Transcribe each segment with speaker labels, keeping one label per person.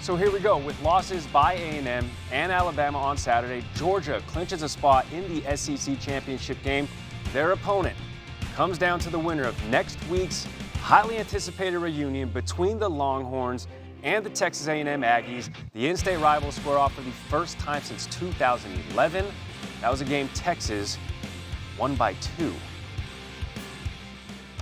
Speaker 1: So here we go. With losses by A&M and Alabama on Saturday, Georgia clinches a spot in the SEC championship game. Their opponent comes down to the winner of next week's highly anticipated reunion between the Longhorns and the Texas A&M Aggies. The in-state rivals square off for the first time since 2011. That was a game Texas won by 2.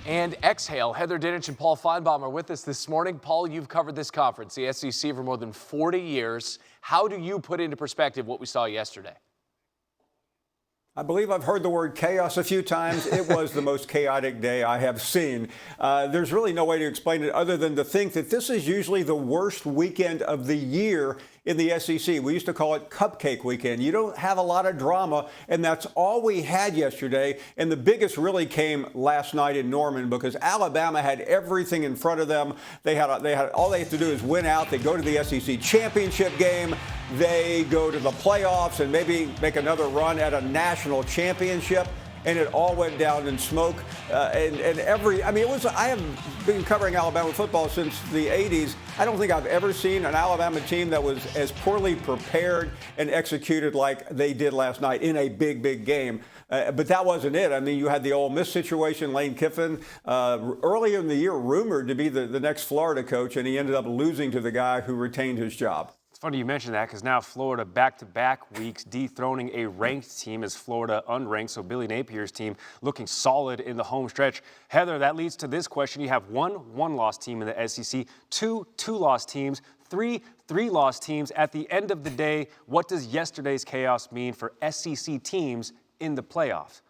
Speaker 2: And exhale, Heather Dinich and Paul Finebaum are with us this morning. Paul, you've covered this conference, the SEC, for more than 40 years. How do you put into perspective what we saw yesterday?
Speaker 3: I believe I've heard the word chaos a few times. It was the most chaotic day I have seen. There's really no way to explain it other than to think that this is usually the worst weekend of the year in the SEC. We used to call it Cupcake Weekend. You don't have a lot of drama, and that's all we had yesterday. And the biggest really came last night in Norman because Alabama had everything in front of them. They had all they have to do is win out. They go to the SEC championship game. They go to the playoffs and maybe make another run at a national championship. And it all went down in smoke. I have been covering Alabama football since the 80s. I don't think I've ever seen an Alabama team that was as poorly prepared and executed like they did last night in a big, big game. But that wasn't it. I mean, you had the Ole Miss situation. Lane Kiffin, earlier in the year, rumored to be the next Florida coach, and he ended up losing to the guy who retained his job.
Speaker 1: It's funny you mentioned that because now Florida back-to-back weeks dethroning a ranked team as Florida unranked. So Billy Napier's team looking solid in the home stretch. Heather, that leads to this question. You have one loss team in the SEC, two loss teams, three loss teams. At the end of the day, what does yesterday's chaos mean for SEC teams in the playoffs?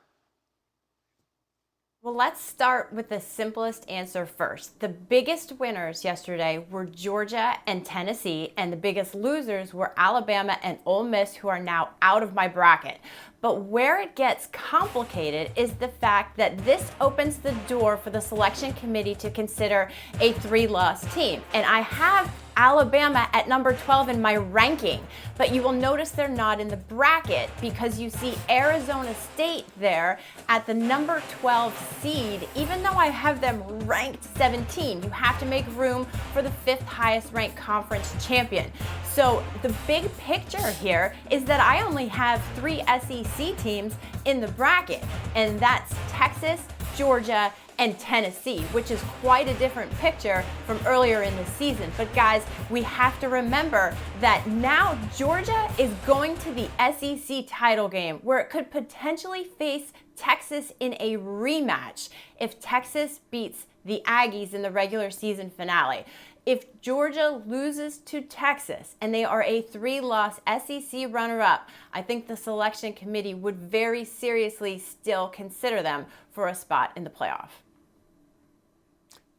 Speaker 4: Well, let's start with the simplest answer first. The biggest winners yesterday were Georgia and Tennessee, and the biggest losers were Alabama and Ole Miss, who are now out of my bracket. But where it gets complicated is the fact that this opens the door for the selection committee to consider a 3-loss team. And I have Alabama at number 12 in my ranking, but you will notice they're not in the bracket because you see Arizona State there at the number 12 seed. Even though I have them ranked 17, you have to make room for the 5th highest ranked conference champion. So the big picture here is that I only have 3 SEC teams in the bracket, and that's Texas, Georgia, and Tennessee, which is quite a different picture from earlier in the season. But guys, we have to remember that now Georgia is going to the SEC title game where it could potentially face Texas in a rematch if Texas beats the Aggies in the regular season finale. If Georgia loses to Texas and they are a 3-loss SEC runner-up, I think the selection committee would very seriously still consider them for a spot in the playoff.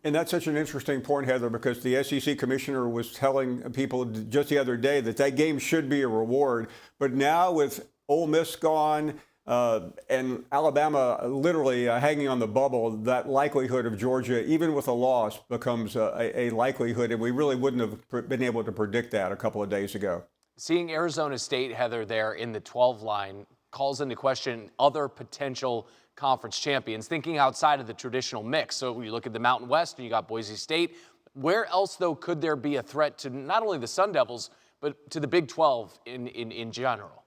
Speaker 3: And that's such an interesting point, Heather, because the SEC commissioner was telling people just the other day that game should be a reward. But now with Ole Miss gone and Alabama literally hanging on the bubble, that likelihood of Georgia, even with a loss, becomes a likelihood. And we really wouldn't have been able to predict that a couple of days ago.
Speaker 2: Seeing Arizona State, Heather, there in the 12 line calls into question other potential conference champions, thinking outside of the traditional mix. So you look at the Mountain West and you got Boise State. Where else, though, could there be a threat to not only the Sun Devils, but to the Big 12 in general?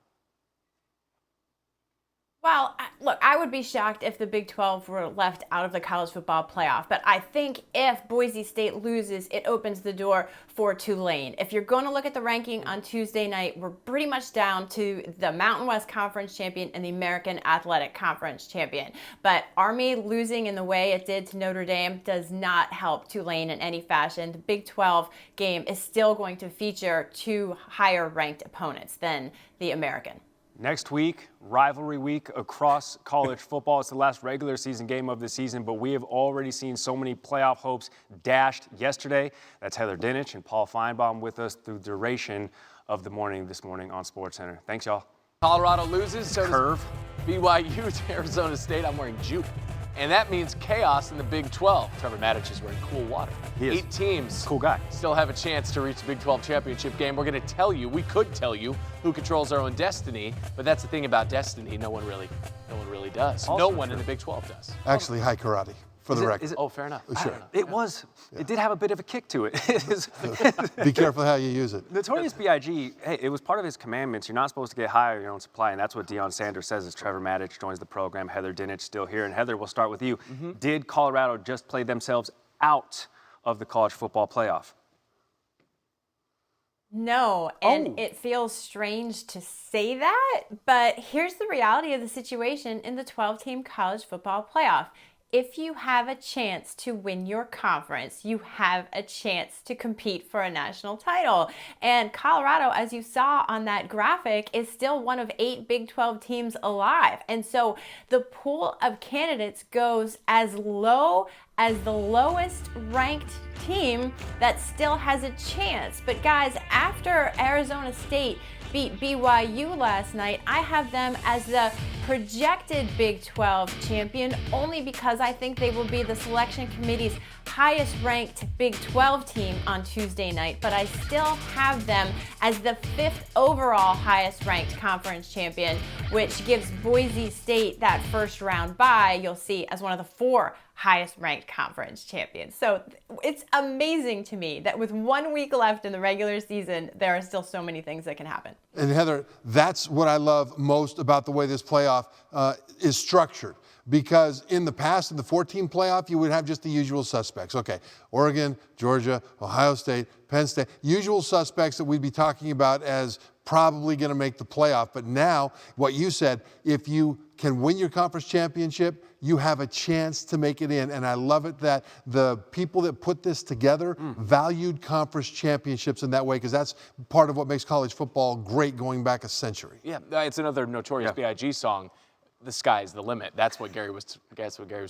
Speaker 4: Well, look, I would be shocked if the Big 12 were left out of the college football playoff. But I think if Boise State loses, it opens the door for Tulane. If you're going to look at the ranking on Tuesday night, we're pretty much down to the Mountain West Conference champion and the American Athletic Conference champion. But Army losing in the way it did to Notre Dame does not help Tulane in any fashion. The Big 12 game is still going to feature 2 higher ranked opponents than the American.
Speaker 1: Next week, rivalry week across college football. It's the last regular season game of the season, but we have already seen so many playoff hopes dashed yesterday. That's Heather Dinich and Paul Finebaum with us through the duration of the morning this morning on SportsCenter. Thanks, y'all.
Speaker 2: Colorado loses, so
Speaker 1: Curve.
Speaker 2: does BYU to Arizona State. I'm wearing juke. And that means chaos in the Big 12. Trevor Matich is wearing cool water.
Speaker 1: He is.
Speaker 2: 8 teams
Speaker 1: Cool guy.
Speaker 2: still have a chance to reach the Big 12 championship game. We're going to tell you, we could tell you who controls our own destiny, but that's the thing about destiny, no one really does.
Speaker 1: Also
Speaker 2: No one
Speaker 1: true.
Speaker 2: in the Big 12 does.
Speaker 5: Actually, hi, karate. for the record.
Speaker 2: Oh, fair enough.
Speaker 5: Sure.
Speaker 1: It was. Yeah. It did have a bit of a kick to it.
Speaker 5: Be careful how you use it.
Speaker 1: Notorious B.I.G., hey, it was part of his commandments. You're not supposed to get high on your own supply, and that's what Deion Sanders says as Trevor Matich joins the program. Heather Dinich still here. And Heather, we'll start with you. Did Colorado just play themselves out of the college football playoff?
Speaker 4: No, and it feels strange to say that, but here's the reality of the situation in the 12-team college football playoff. If you have a chance to win your conference, you have a chance to compete for a national title. And Colorado, as you saw on that graphic, is still one of 8 Big 12 teams alive. And so the pool of candidates goes as low as the lowest ranked team that still has a chance. But guys, after Arizona State beat BYU last night, I have them as the projected Big 12 champion only because I think they will be the selection committee's highest ranked Big 12 team on Tuesday night, but I still have them as the 5th overall highest ranked conference champion, which gives Boise State that first round bye, you'll see, as one of the 4 highest ranked conference champions. So it's amazing to me that with 1 week left in the regular season, there are still so many things that can happen.
Speaker 5: And Heather, that's what I love most about the way this playoff is structured. Because in the past, in the 14 playoff, you would have just the usual suspects. Okay, Oregon, Georgia, Ohio State, Penn State, usual suspects that we'd be talking about as probably going to make the playoff. But now, what you said, if you can win your conference championship, you have a chance to make it in. And I love it that the people that put this together valued conference championships in that way, because that's part of what makes college football great going back a century.
Speaker 2: Yeah, it's another Notorious B.I.G. song. The sky's the limit. That's what Gary was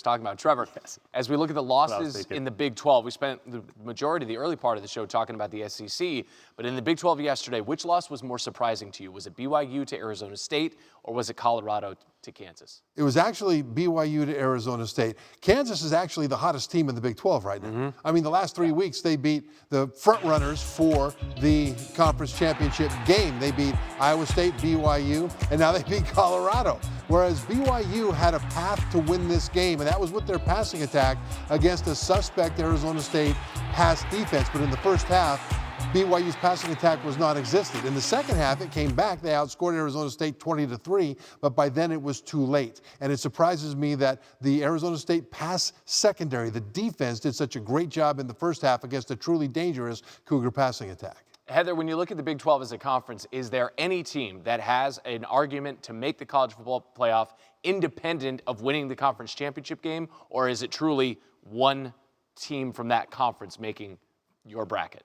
Speaker 2: talking about. Trevor, as we look at the losses in the Big 12, we spent the majority of the early part of the show talking about the SEC, but in the Big 12 yesterday, which loss was more surprising to you? Was it BYU to Arizona State, or was it Colorado to Kansas?
Speaker 5: It was actually BYU to Arizona State. Kansas is actually the hottest team in the Big 12 right now. I mean, the last 3 weeks, they beat the front runners for the conference championship game. They beat Iowa State, BYU, and now they beat Colorado. Whereas BYU had a path to win this game, and that was with their passing attack against a suspect Arizona State pass defense. But in the first half, BYU's passing attack was non-existent. In the second half, it came back. They outscored Arizona State 20-3, but by then it was too late. And it surprises me that the Arizona State pass secondary, the defense, did such a great job in the first half against a truly dangerous Cougar passing attack.
Speaker 2: Heather, when you look at the Big 12 as a conference, is there any team that has an argument to make the college football playoff independent of winning the conference championship game, or is it truly one team from that conference making your bracket?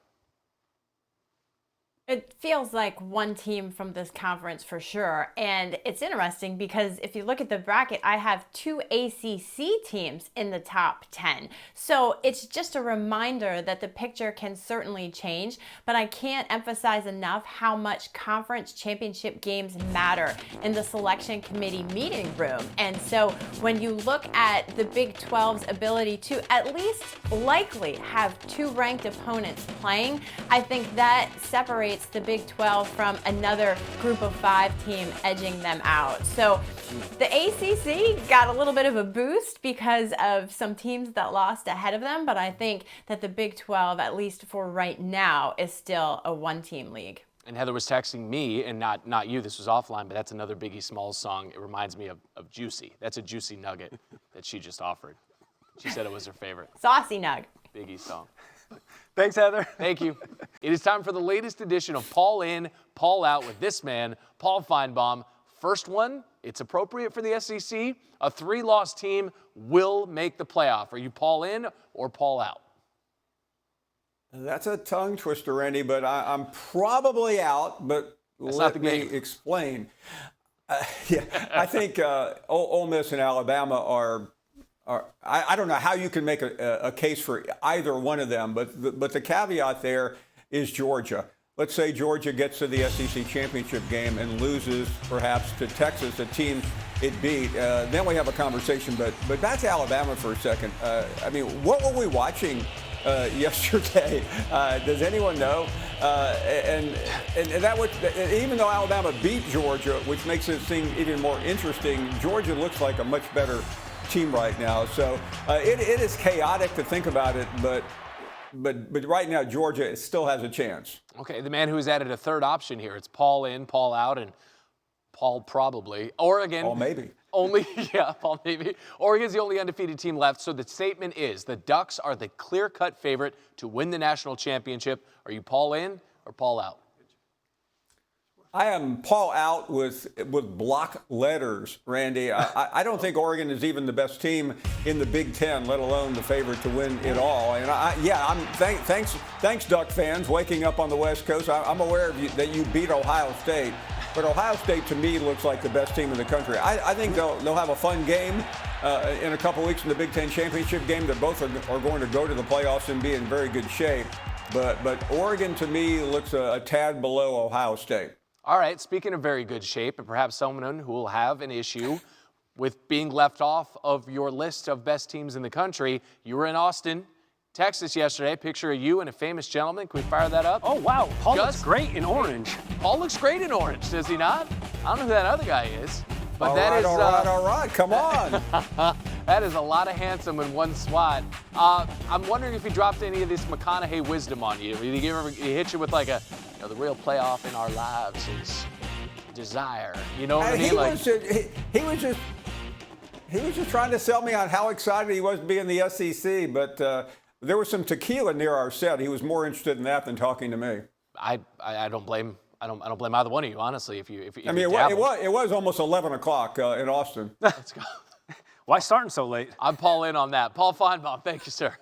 Speaker 4: It feels like one team from this conference for sure. And it's interesting because if you look at the bracket, I have 2 ACC teams in the top 10. So it's just a reminder that the picture can certainly change, but I can't emphasize enough how much conference championship games matter in the selection committee meeting room. And so when you look at the Big 12's ability to at least likely have 2 ranked opponents playing, I think that separates the Big 12 from another group of 5 team edging them out. So the ACC got a little bit of a boost because of some teams that lost ahead of them, but I think that the Big 12, at least for right now, is still a 1-team league.
Speaker 2: And Heather was texting me, and not you, this was offline, but that's another Biggie Smalls song. It reminds me of Juicy. That's a juicy nugget that she just offered. She said it was her favorite.
Speaker 4: Saucy Nug.
Speaker 2: Biggie song.
Speaker 1: Thanks, Heather.
Speaker 2: Thank you. It is time for the latest edition of Paul In, Paul Out with this man, Paul Finebaum. First one, it's appropriate for the SEC. A 3-loss team will make the playoff. Are you Paul In or Paul Out?
Speaker 3: That's a tongue twister, Randy, but I'm probably out, but let me explain. I think Ole Miss and Alabama are I don't know how you can make a case for either one of them, but the caveat there is Georgia. Let's say Georgia gets to the SEC championship game and loses perhaps to Texas, a team it beat. Then we have a conversation, but back to Alabama for a second. I mean, what were we watching yesterday? Does anyone know? And that would, even though Alabama beat Georgia, which makes it seem even more interesting, Georgia looks like a much better team right now. So it is chaotic to think about it, but right now Georgia still has a chance.
Speaker 2: Okay, the man who's added a third option here. It's Paul in, Paul out, and Paul probably. Oregon.
Speaker 3: Paul maybe.
Speaker 2: Paul maybe. Oregon's the only undefeated team left, so the statement is the Ducks are the clear-cut favorite to win the national championship. Are you Paul in or Paul out?
Speaker 3: I am Paul out with block letters, Randy. I don't think Oregon is even the best team in the Big Ten, let alone the favorite to win it all. And thanks, Duck fans, waking up on the West Coast. I'm aware of that you beat Ohio State, but Ohio State to me looks like the best team in the country. I think they'll have a fun game in a couple weeks in the Big Ten championship game. That both are going to go to the playoffs and be in very good shape. But Oregon to me looks a tad below Ohio State.
Speaker 2: All right, speaking of very good shape, and perhaps someone who will have an issue with being left off of your list of best teams in the country, you were in Austin, Texas yesterday. Picture of you and a famous gentleman. Can we fire that up?
Speaker 1: Oh, wow. Paul looks great in orange.
Speaker 2: Paul looks great in orange, does he not? I don't know who that other guy is. But
Speaker 3: all right, come on.
Speaker 2: That is a lot of handsome in one swat. I'm wondering if he dropped any of this McConaughey wisdom on you. Did he hit you with like the real playoff in our lives is desire. You know what I mean?
Speaker 3: He was just trying to sell me on how excited he was to be in the SEC, but there was some tequila near our set. He was more interested in that than talking to me.
Speaker 2: I don't blame. I don't blame either one of you, honestly. If
Speaker 3: it was almost 11 o'clock in Austin.
Speaker 2: Let's go.
Speaker 1: Why starting so late?
Speaker 2: I'm Paul in on that. Paul Finebaum, thank you, sir.